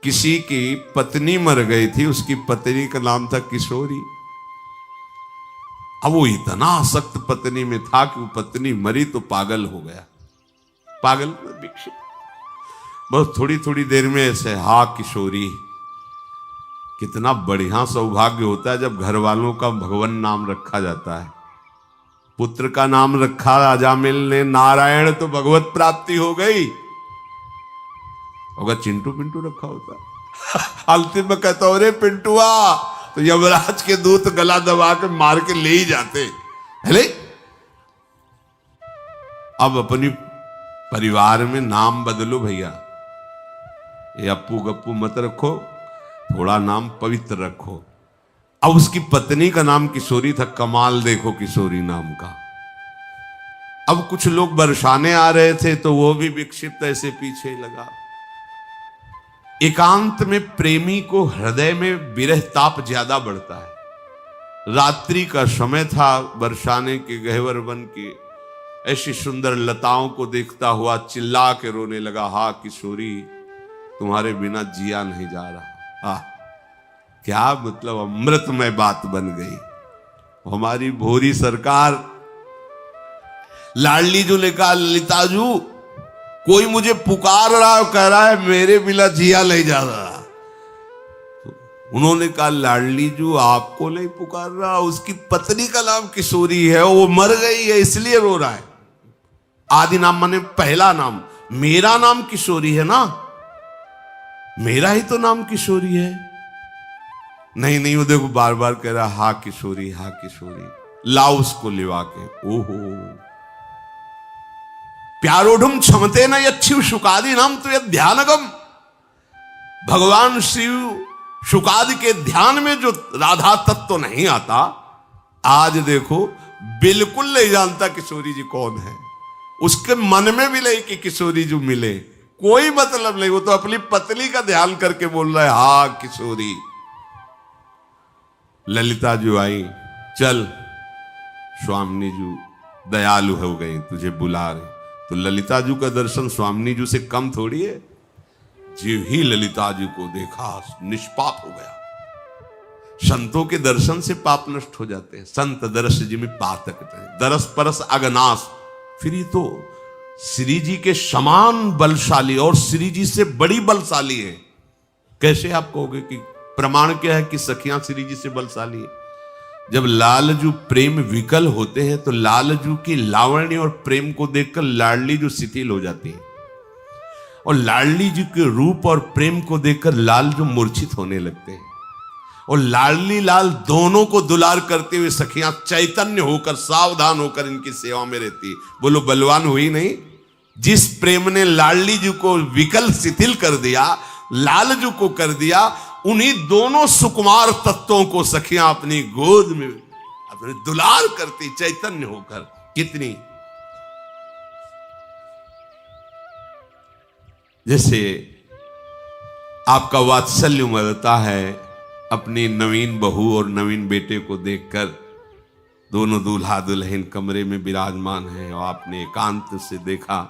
किसी की पत्नी मर गई थी, उसकी पत्नी का नाम था किशोरी। अब वो इतना आसक्त पत्नी में था कि वो पत्नी मरी तो पागल हो गया। पागल विकसित, बस थोड़ी थोड़ी देर में ऐसे हा किशोरी। कितना बढ़िया सौभाग्य होता है जब घर वालों का भगवान नाम रखा जाता है। पुत्र का नाम रखा अजामिल ने नारायण, तो भगवत प्राप्ति हो गई। अगर चिंटू पिंटू रखा होता अंतिम में कहता हो रे पिंटुआ, तो यमराज के दूत गला दबा के मार के ले ही जाते। हेले अब अपनी परिवार में नाम बदलो भैया। ये अप्पू गप्पू मत रखो, थोड़ा नाम पवित्र रखो। अब उसकी पत्नी का नाम किशोरी था। कमाल देखो किशोरी नाम का। अब कुछ लोग बरसाने आ रहे थे तो वो भी विक्षिप्त ऐसे पीछे लगा। एकांत में प्रेमी को हृदय में विरह ताप ज्यादा बढ़ता है। रात्रि का समय था, बरसाने के गहवर वन की ऐसी सुंदर लताओं को देखता हुआ चिल्ला के रोने लगा, हा किशोरी तुम्हारे बिना जिया नहीं जा रहा। क्या मतलब अमृतमय बात बन गई। हमारी भोरी सरकार लाडली जो ने कहा, ललिताजू कोई मुझे पुकार रहा है, कह रहा है मेरे बिना जिया नहीं जा रहा। तो उन्होंने कहा, लाडली जू आपको नहीं पुकार रहा, उसकी पत्नी का नाम किशोरी है, वो मर गई है इसलिए रो रहा है। आदि नाम माने पहला नाम, मेरा नाम किशोरी है ना, मेरा ही तो नाम किशोरी है। नहीं नहीं, वो देखो बार बार कह रहा हा किशोरी, हा किशोरी। लाओ उसको लिवा के। ओहो, प्यारोढ़ क्षमते न यच्छिव शुकादि नाम तो यह ध्यानगम। भगवान शिव शुकादि के ध्यान में जो राधा तत्व तो नहीं आता, आज देखो बिल्कुल नहीं जानता किशोरी जी कौन है। उसके मन में भी नहीं कि किशोरी जी मिले, कोई मतलब नहीं। वो तो अपनी पत्नी का ध्यान करके बोल रहा है हा किशोरी। ललिता जी आई, चल स्वामिनी जी दयालु हो गई, तुझे बुला रहे। तो ललिता जी का दर्शन स्वामिनी जी से कम थोड़ी है। जो ही ललिता जी को देखा निष्पाप हो गया। संतों के दर्शन से पाप नष्ट हो जाते हैं। संत दरस जी में पातक दरस परस अगनाश। फिर ये तो श्री जी के समान बलशाली और श्री जी से बड़ी बलशाली है। कैसे आप कहोगे कि प्रमाण क्या है कि सखियां श्री जी से बलशाली है? जब लालजू प्रेम विकल होते हैं तो लालजू की लावण्य और प्रेम को देखकर लाडली जो शिथिल हो जाती है, और लाडली जी के रूप और प्रेम को देखकर लाल जो मूर्छित होने लगते हैं। और लाडली लाल दोनों को दुलार करते हुए सखियां चैतन्य होकर सावधान होकर इनकी सेवा में रहती। बोलो बलवान हुई नहीं? जिस प्रेम ने लाडली जी को विकल शिथिल कर दिया, लालजू को कर दिया, उन्हीं दोनों सुकुमार तत्वों को सखियां अपनी गोद में अपने दुलार करती चैतन्य होकर। कितनी जैसे आपका वात्सल्य उमड़ता है अपनी नवीन बहू और नवीन बेटे को देखकर। दोनों दूल्हा दुल्हन कमरे में विराजमान हैं और आपने एकांत से देखा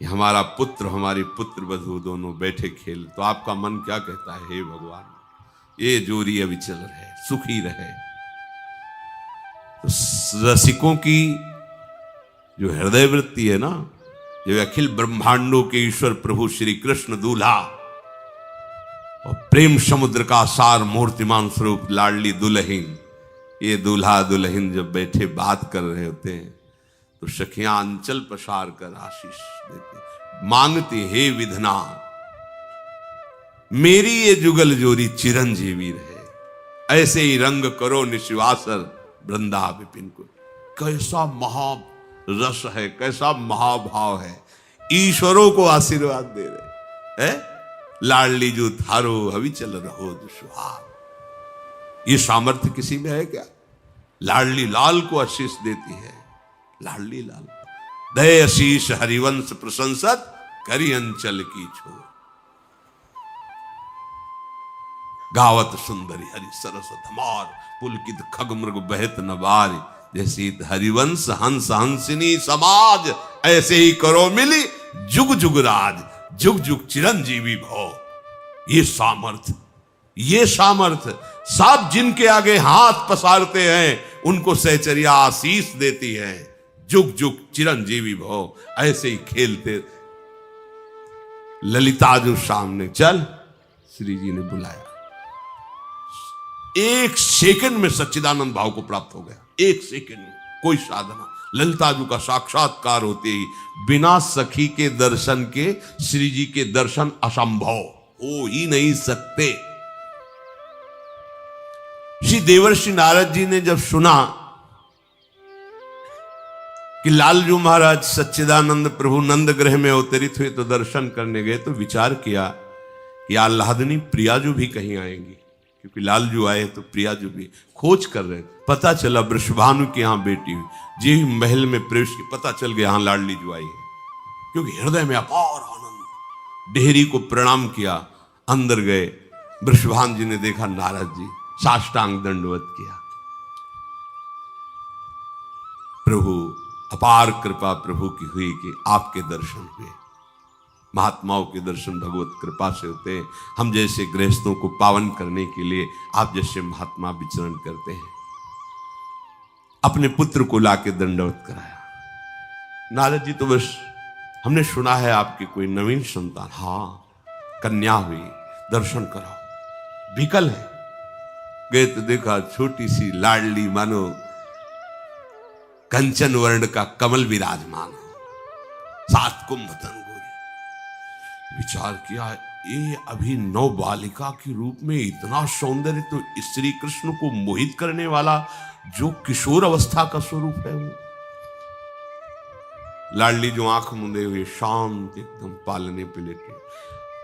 कि हमारा पुत्र हमारी पुत्र वधू दोनों बैठे खेल, तो आपका मन क्या कहता है? हे भगवान, ये जोड़ी अविचल रहे, सुखी रहे। तो रसिकों की जो हृदय वृत्ति है ना, जो अखिल ब्रह्मांडों के ईश्वर प्रभु श्री कृष्ण दूल्हा और प्रेम समुद्र का सार मूर्तिमान स्वरूप लाडली दुल्हन, ये दूल्हा दुल्हन जब बैठे बात कर रहे होते हैं तो सखियां अंचल पसार कर आशीष देती, मांगती, हे विधना मेरी ये जुगल जोड़ी चिरंजीवी रहे, ऐसे ही रंग करो निशिवासर वृंदा विपिन को। कैसा महा रस है, कैसा महाभाव है। ईश्वरों को आशीर्वाद दे रहे है। लाडली जो थारो हविचल रहो दुष्वार। ये सामर्थ्य किसी में है क्या? लाडली लाल को आशीष देती है। लाडली लाल दय आशीष हरिवंश प्रशंसत करी अंचल की छोर। गावत सुंदरी हरि सरस धमार पुलकित खग मृग बहत नवार। जैसे हरिवंश हंस हंसिनी समाज, ऐसे ही करो मिली जुग जुग राज, जुग जुग चिरंजीवी भो। ये सामर्थ्य, ये सामर्थ्य सब जिनके आगे हाथ पसारते हैं उनको सहचर्या आशीष देती है। जुग जुग चिरंजीवी भव, ऐसे ही खेलते। ललिता जो सामने, चल, श्री जी ने बुलाया। एक सेकंड में सच्चिदानंद भाव को प्राप्त हो गया, एक सेकंड में, कोई साधना। ललिता जी का साक्षात्कार होते ही बिना सखी के दर्शन के श्री जी के दर्शन असंभव हो ही नहीं सकते। श्री देवर्षि नारद जी ने जब सुना कि लालजू महाराज सच्चिदानंद प्रभु नंद ग्रह में अवतरित हुए तो दर्शन करने गए, तो विचार किया कि आह्लादनी प्रियाजू भी कहीं आएंगी, क्योंकि लालजू आए तो प्रियाजू भी खोज कर रहे। पता चला वृषभानु की यहां बेटी हुई, जी महल में प्रवेश की, पता चल गया यहां लाडली जो आई है, क्योंकि हृदय में अपार आनंद। डेहरी को प्रणाम किया, अंदर गए। वृषभानु जी ने देखा नारद जी, साष्टांग दंडवत किया। प्रभु, अपार कृपा प्रभु की हुई कि आपके दर्शन हुए। महात्माओं के दर्शन भगवत कृपा से होते हैं। हम जैसे गृहस्थों को पावन करने के लिए आप जैसे महात्मा विचरण करते हैं। अपने पुत्र को लाके दंडवत कराया। नारद जी तो बस, हमने सुना है आपकी कोई नवीन संतान, हाँ कन्या हुई, दर्शन कराओ। विकल है। गए तो देखा छोटी सी लाडली, मानो कंचन वर्ण का कमल विराजमान हो, 7 कुंभ तन गोरी। विचार किया, ये अभी नव बालिका के रूप में इतना सौंदर्य, तो श्री कृष्ण को मोहित करने वाला जो किशोर अवस्था का स्वरूप है वो। लाडली जो आंख मूंदे हुए शांत एकदम पालने पे लेटे।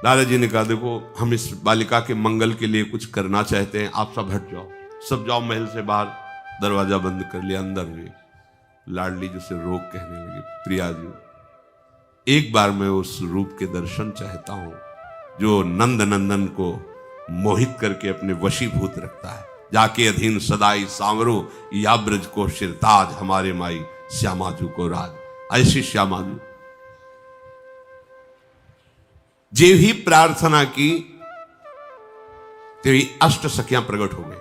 नारद जी ने कहा, देखो हम इस बालिका के मंगल के लिए कुछ करना चाहते हैं, आप सब हट जाओ, सब जाओ महल से बाहर। दरवाजा बंद कर लिया, अंदर हुए। लाडली जी से रोक कहने लगी, प्रिया जी, एक बार मैं उस रूप के दर्शन चाहता हूं जो नंद नंदन को मोहित करके अपने वशीभूत रखता है। जाके अधीन सदाई सांवरो, या ब्रज को शिरताज, हमारे माई श्यामाजू को राज। ऐसी श्यामाजू जे ही प्रार्थना की, तेरी अष्ट सखियां प्रकट हो गई।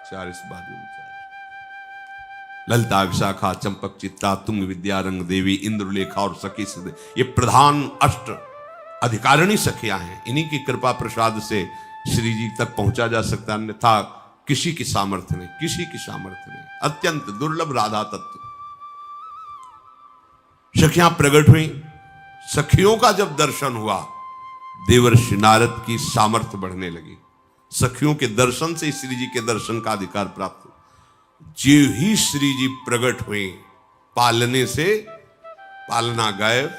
4 इस बाजू में, ललिता, विशाखा, चंपक, चित्ता, तुंग, विद्या, रंग देवी, इंद्रलेखा और सखी सिद्ध, ये प्रधान अष्ट अधिकारिणी सखियां हैं। इन्हीं की कृपा प्रसाद से श्री जी तक पहुंचा जा सकता, अन्यथा किसी की सामर्थ्य नहीं, किसी की सामर्थ्य नहीं। अत्यंत दुर्लभ राधा तत्व। सखियां प्रकट हुई। सखियों का जब दर्शन हुआ, देवर्षि नारद की सामर्थ्य बढ़ने लगी। सखियों के दर्शन से श्री जी के दर्शन का अधिकार प्राप्त हुआ। जो ही श्री जी प्रकट हुए, पालने से पालना गायब,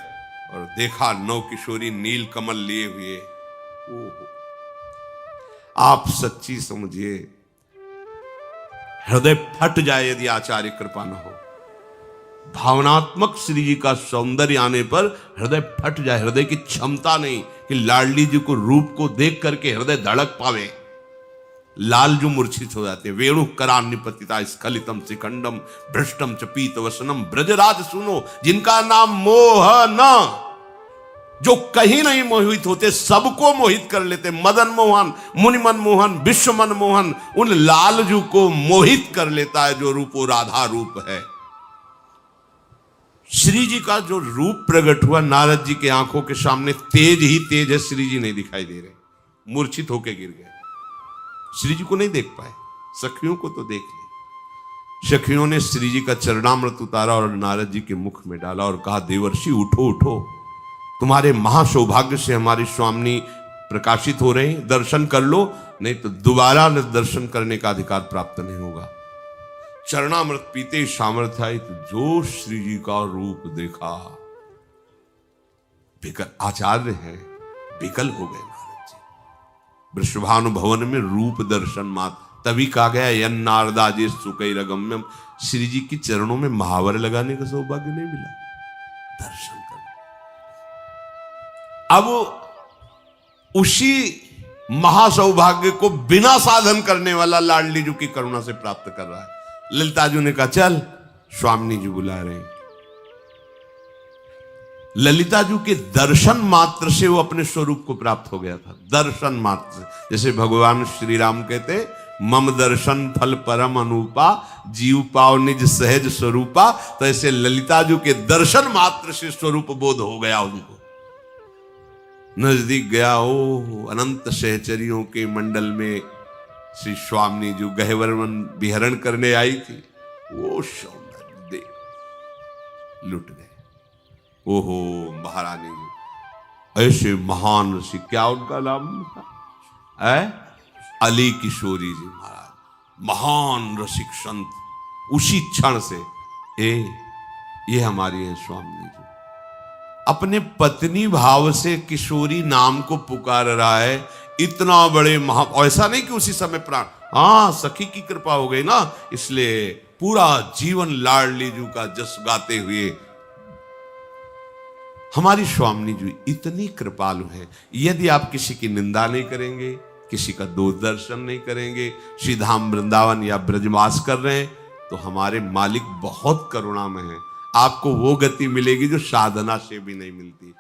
और देखा नौ किशोरी नील कमल लिए हुए। ओहो, आप सच्ची समझिए, हृदय फट जाए यदि आचार्य कृपा न हो। भावनात्मक श्री जी का सौंदर्य आने पर हृदय फट जाए। हृदय की क्षमता नहीं कि लाडली जी को रूप को देख करके हृदय धड़क पावे। लाल जो मूर्छित हो जाते। वेणु करान्निपतिता स्खलितम शिखंडम भ्रष्टम च पीत वसनम ब्रजराज सुनो, जिनका नाम मोहन, जो कहीं नहीं मोहित होते, सबको मोहित कर लेते। मदन मोहन, मुनिमन मोहन, विश्व मन मोहन, उन लालजू को मोहित कर लेता है जो रूप वो राधा रूप है। श्री जी का जो रूप प्रकट हुआ नारद जी के आंखों के सामने, तेज ही तेज है। श्री जी नहीं दिखाई दे रहे, मूर्छित होके गिर गए। श्री जी को नहीं देख पाए, सखियों को तो देख ले। सखियों ने श्री जी का चरणामृत उतारा और नारद जी के मुख में डाला और कहा, देवर्षि उठो उठो, तुम्हारे महासौभाग्य से हमारी स्वामिनी प्रकाशित हो रहे हैं, दर्शन कर लो, नहीं तो दोबारा दर्शन करने का अधिकार प्राप्त नहीं होगा। चरणामृत पीते सामर्थ्य आई तो जो श्री जी का रूप देखा, विकल आचार्य है, विकल हो गए नारद जी। वृषभानु भवन में रूप दर्शन मात्र, तभी कहा गया यन नारदाजे सुकैरगम्यम, श्री जी के चरणों में महावर लगाने का सौभाग्य नहीं मिला, दर्शन करने। अब उसी महासौभाग्य को बिना साधन करने वाला लाडली जी की करुणा से प्राप्त कर रहा है। ललिता जी ने कहा, चल स्वामी जी बुला रहे हैं। ललिता जी के दर्शन मात्र से वो अपने स्वरूप को प्राप्त हो गया था। दर्शन मात्र से, जैसे भगवान श्री राम कहते मम दर्शन फल परम अनूपा, जीव पाव निज सहज स्वरूपा। तो ऐसे ललिता जी के दर्शन मात्र से स्वरूप बोध हो गया उनको। नजदीक गया, ओ अनंत सहचरियों के मंडल में श्री स्वामी जो गहवरवन विहरण करने आई थी, वो सौंदर्य देख लुट गए। ओहो महारानी जी, ऐसे महान ऋषि, क्या उनका नाम है? अली किशोरी जी महाराज, महान रसिक संत। उसी क्षण से ये हमारी है स्वामी जी। अपने पत्नी भाव से किशोरी नाम को पुकार रहा है। इतना बड़े महा, ऐसा नहीं कि उसी समय प्राण, हाँ सखी की कृपा हो गई ना, इसलिए पूरा जीवन लाडली जी का जस गाते हुए। हमारी स्वामी जी इतनी कृपालु है, यदि आप किसी की निंदा नहीं करेंगे, किसी का दोष दर्शन नहीं करेंगे, श्री धाम वृंदावन या ब्रजवास कर रहे हैं, तो हमारे मालिक बहुत करुणा में है। आपको वो गति मिलेगी जो साधना से भी नहीं मिलती।